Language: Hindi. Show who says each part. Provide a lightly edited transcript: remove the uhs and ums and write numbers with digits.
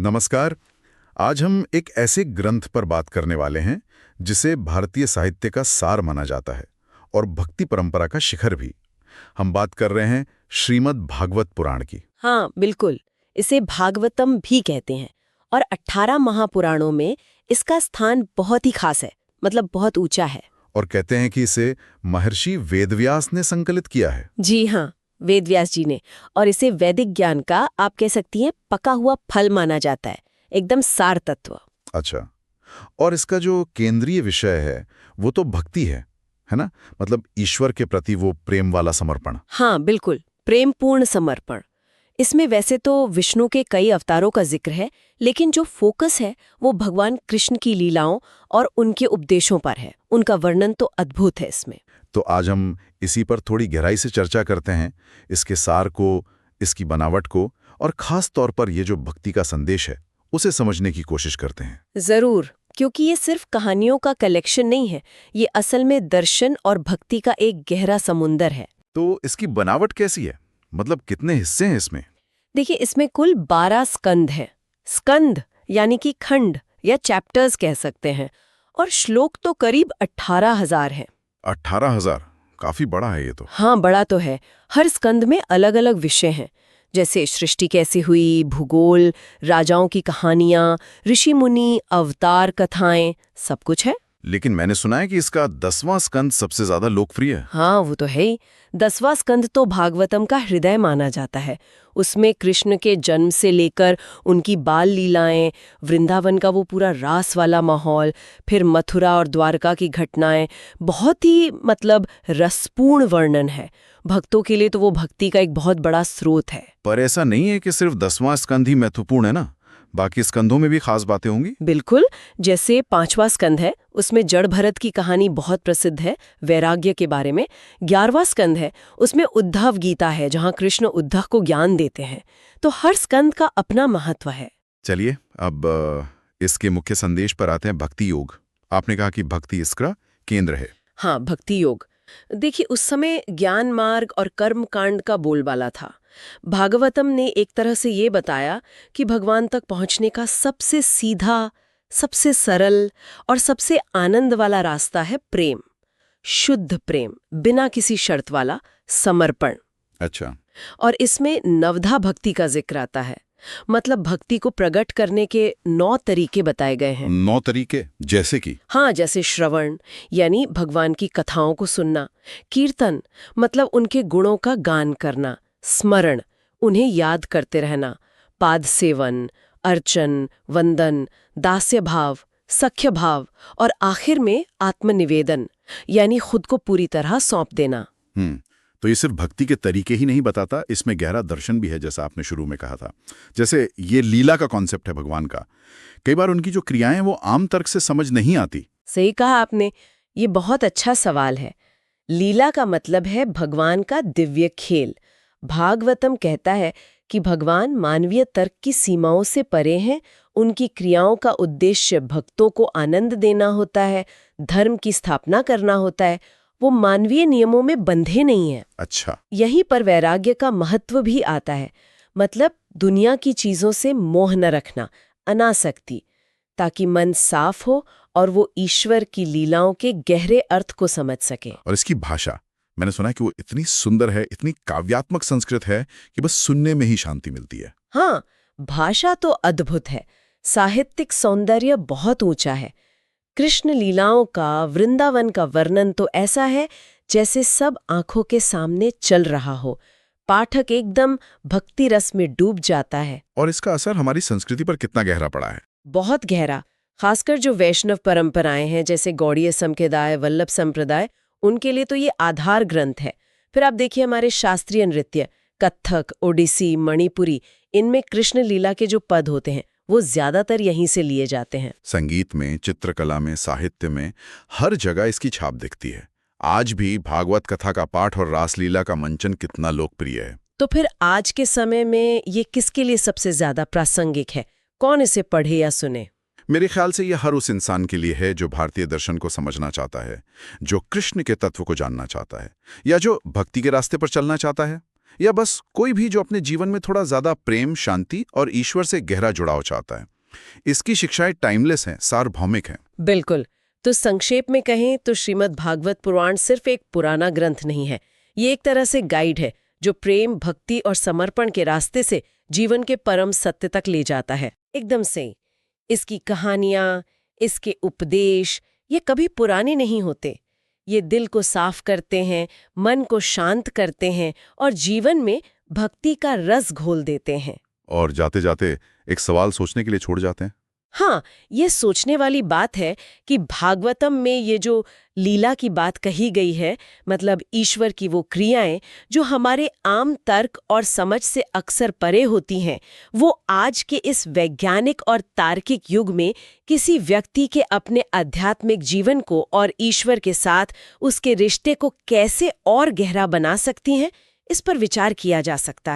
Speaker 1: नमस्कार। आज हम एक ऐसे ग्रंथ पर बात करने वाले हैं जिसे भारतीय साहित्य का सार माना जाता है और भक्ति परंपरा का शिखर भी। हम बात कर रहे हैं श्रीमद् भागवत पुराण की।
Speaker 2: हाँ बिल्कुल, इसे भागवतम भी कहते हैं और 18 महापुराणों में इसका स्थान बहुत ही खास है, मतलब बहुत ऊंचा है।
Speaker 1: और कहते हैं कि इसे महर्षि वेदव्यास ने संकलित किया है।
Speaker 2: जी हाँ, वेदव्यास जी ने। और इसे वैदिक ज्ञान का, आप कह सकती हैं, पका हुआ फल माना जाता है, एकदम सार तत्व।
Speaker 1: अच्छा, और इसका जो केंद्रीय विषय है वो तो भक्ति है ना? मतलब ईश्वर के प्रति वो प्रेम वाला समर्पण।
Speaker 2: हाँ बिल्कुल, प्रेमपूर्ण समर्पण। इसमें वैसे तो विष्णु के कई अवतारों का जिक्र है, लेकिन जो फोकस है वो भगवान कृष्ण की लीलाओं और उनके उपदेशों पर है। उनका वर्णन तो अद्भुत है इसमें।
Speaker 1: तो आज हम इसी पर थोड़ी गहराई से चर्चा करते हैं, इसके सार को, इसकी बनावट को, और खास तौर पर ये जो भक्ति का संदेश है उसे समझने की कोशिश करते हैं।
Speaker 2: जरूर, क्योंकि ये सिर्फ कहानियों का कलेक्शन नहीं है, ये असल में दर्शन और भक्ति का एक गहरा समुंदर है।
Speaker 1: तो इसकी बनावट कैसी है? मतलब कितने हिस्से हैं इसमें?
Speaker 2: देखिए, इसमें कुल 12 स्कंद हैं। स्कंद यानी कि खंड या चैप्टर्स कह सकते हैं, और श्लोक तो करीब 18,000 हैं।
Speaker 1: 18,000? काफी बड़ा है ये तो।
Speaker 2: हाँ, बड़ा तो है। हर स्कंद में अलग अलग विषय हैं, जैसे सृष्टि कैसी हुई, भूगोल, राजाओं की कहानियां, ऋषि मुनि, अवतार कथाएं, सब कुछ है।
Speaker 1: लेकिन मैंने सुना है कि इसका 10वां स्कंद सबसे ज्यादा लोकप्रिय है।
Speaker 2: हाँ, वो तो है ही। 10वां स्कंद तो भागवतम का हृदय माना जाता है। उसमें कृष्ण के जन्म से लेकर उनकी बाल लीलाएं, वृंदावन का वो पूरा रास वाला माहौल, फिर मथुरा और द्वारका की घटनाएं, बहुत ही रसपूर्ण वर्णन है। भक्तों के लिए तो वो भक्ति का एक बहुत बड़ा स्रोत है।
Speaker 1: पर ऐसा नहीं है कि सिर्फ 10वां स्कंद ही महत्वपूर्ण है ना, बाकी स्कंदों में भी खास बातें होंगी।
Speaker 2: बिल्कुल, जैसे 5वां स्कंद है, उसमें जड़ भरत की कहानी बहुत प्रसिद्ध है, वैराग्य के बारे में। 11वां स्कंद है, उसमें उद्धव गीता है, जहां कृष्ण उद्धव को ज्ञान देते हैं। तो हर स्कंद का अपना महत्व है।
Speaker 1: चलिए अब इसके मुख्य संदेश पर आते हैं। भक्ति योग, आपने कहा कि भक्ति इसका केंद्र है।
Speaker 2: हाँ, भक्ति योग। देखिए, उस समय ज्ञान मार्ग और कर्म कांड का बोलबाला था। भागवतम ने एक तरह से ये बताया कि भगवान तक पहुंचने का सबसे सीधा, सबसे सरल और सबसे आनंद वाला रास्ता है प्रेम, शुद्ध प्रेम, बिना किसी शर्त वाला समर्पण।
Speaker 1: अच्छा।
Speaker 2: और इसमें नवधा भक्ति का जिक्र आता है, मतलब भक्ति को प्रकट करने के 9 तरीके बताए गए हैं।
Speaker 1: 9 तरीके? जैसे कि?
Speaker 2: हाँ, जैसे श्रवण यानी भगवान की कथाओं को सुनना, कीर्तन मतलब उनके गुणों का गान करना, स्मरण उन्हें याद करते रहना, पाद सेवन, अर्चन, वंदन, दास्य भाव, सख्य भाव, और आखिर में आत्मनिवेदन यानी खुद को पूरी तरह सौंप देना।
Speaker 1: तो ये सिर्फ भक्ति के तरीके ही नहीं बताता, इसमें गहरा दर्शन भी है, जैसा आपने शुरू में कहा था। जैसे ये लीला का कॉन्सेप्ट है भगवान का, कई बार उनकी जो क्रियाएं हैं वो आम तर्क से समझ नहीं आती।
Speaker 2: सही कहा आपने, ये बहुत अच्छा सवाल है। लीला का मतलब है भगवान का दिव्य खेल। भागवतम कहता है कि भगवान मानवीय तर्क की सीमाओं से परे हैं। उनकी क्रियाओं का उद्देश्य भक्तों को आनंद देना होता है, धर्म की स्थापना करना होता है। वो मानवीय नियमों में बंधे नहीं हैं।
Speaker 1: अच्छा।
Speaker 2: यहीं पर वैराग्य का महत्व भी आता है, मतलब दुनिया की चीजों से मोह न रखना, अनासक्ति, ताकि मन साफ हो और वो ईश्वर की लीलाओं के गहरे अर्थ को समझ सके।
Speaker 1: और इसकी भाषा, मैंने सुना है कि वो इतनी सुंदर है, इतनी काव्यात्मक संस्कृत है कि बस सुनने में ही शांति मिलती है।
Speaker 2: हाँ, भाषा तो अद्भुत है, साहित्यिक सौंदर्य बहुत ऊंचा है। कृष्ण लीलाओं का, वृंदावन का वर्णन तो ऐसा है जैसे सब आंखों के सामने चल रहा हो। पाठक एकदम भक्ति रस में डूब जाता है।
Speaker 1: और इसका असर हमारी संस्कृति पर कितना गहरा पड़ा है?
Speaker 2: बहुत गहरा। खासकर जो वैष्णव परंपराएं हैं, जैसे गौड़ीय संप्रदाय, वल्लभ संप्रदाय, उनके लिए तो ये आधार ग्रंथ है। फिर आप देखिए हमारे शास्त्रीय नृत्य, कथक, ओडिसी, मणिपुरी, इनमें कृष्ण लीला के जो पद होते हैं वो ज्यादातर यहीं से लिए जाते हैं।
Speaker 1: संगीत में, चित्रकला में, साहित्य में, हर जगह इसकी छाप दिखती है। आज भी भागवत कथा का पाठ और रासलीला का मंचन कितना लोकप्रिय है।
Speaker 2: तो फिर आज के समय में ये किसके लिए सबसे ज्यादा प्रासंगिक है? कौन इसे पढ़े या सुने?
Speaker 1: मेरे ख्याल से यह हर उस इंसान के लिए है जो भारतीय दर्शन को समझना चाहता है, जो कृष्ण के तत्व को जानना चाहता है, या जो भक्ति के रास्ते पर चलना चाहता है। या बस कोई भी जो अपने जीवन में थोड़ा ज्यादा प्रेम, शांति और ईश्वर से गहरा जुड़ाव चाहता है। इसकी शिक्षाएं टाइमलेस हैं, सार्वभौमिक हैं।
Speaker 2: बिल्कुल। तो संक्षेप में कहें तो श्रीमद् भागवत पुराण सिर्फ एक पुराना ग्रंथ नहीं है, ये एक तरह से गाइड है जो प्रेम, भक्ति और समर्पण के रास्ते से जीवन के परम सत्य तक ले जाता है। एकदम से इसकी कहानियां, इसके उपदेश ये कभी पुराने नहीं होते। ये दिल को साफ करते हैं, मन को शांत करते हैं और जीवन में भक्ति का रस घोल देते हैं।
Speaker 1: और जाते जाते एक सवाल सोचने के लिए छोड़ जाते हैं।
Speaker 2: हाँ, ये सोचने वाली बात है कि भागवतम में ये जो लीला की बात कही गई है, मतलब ईश्वर की वो क्रियाएं जो हमारे आम तर्क और समझ से अक्सर परे होती हैं, वो आज के इस वैज्ञानिक और तार्किक युग में किसी व्यक्ति के अपने आध्यात्मिक जीवन को और ईश्वर के साथ उसके रिश्ते को कैसे और गहरा बना सकती हैं, इस पर विचार किया जा सकता है।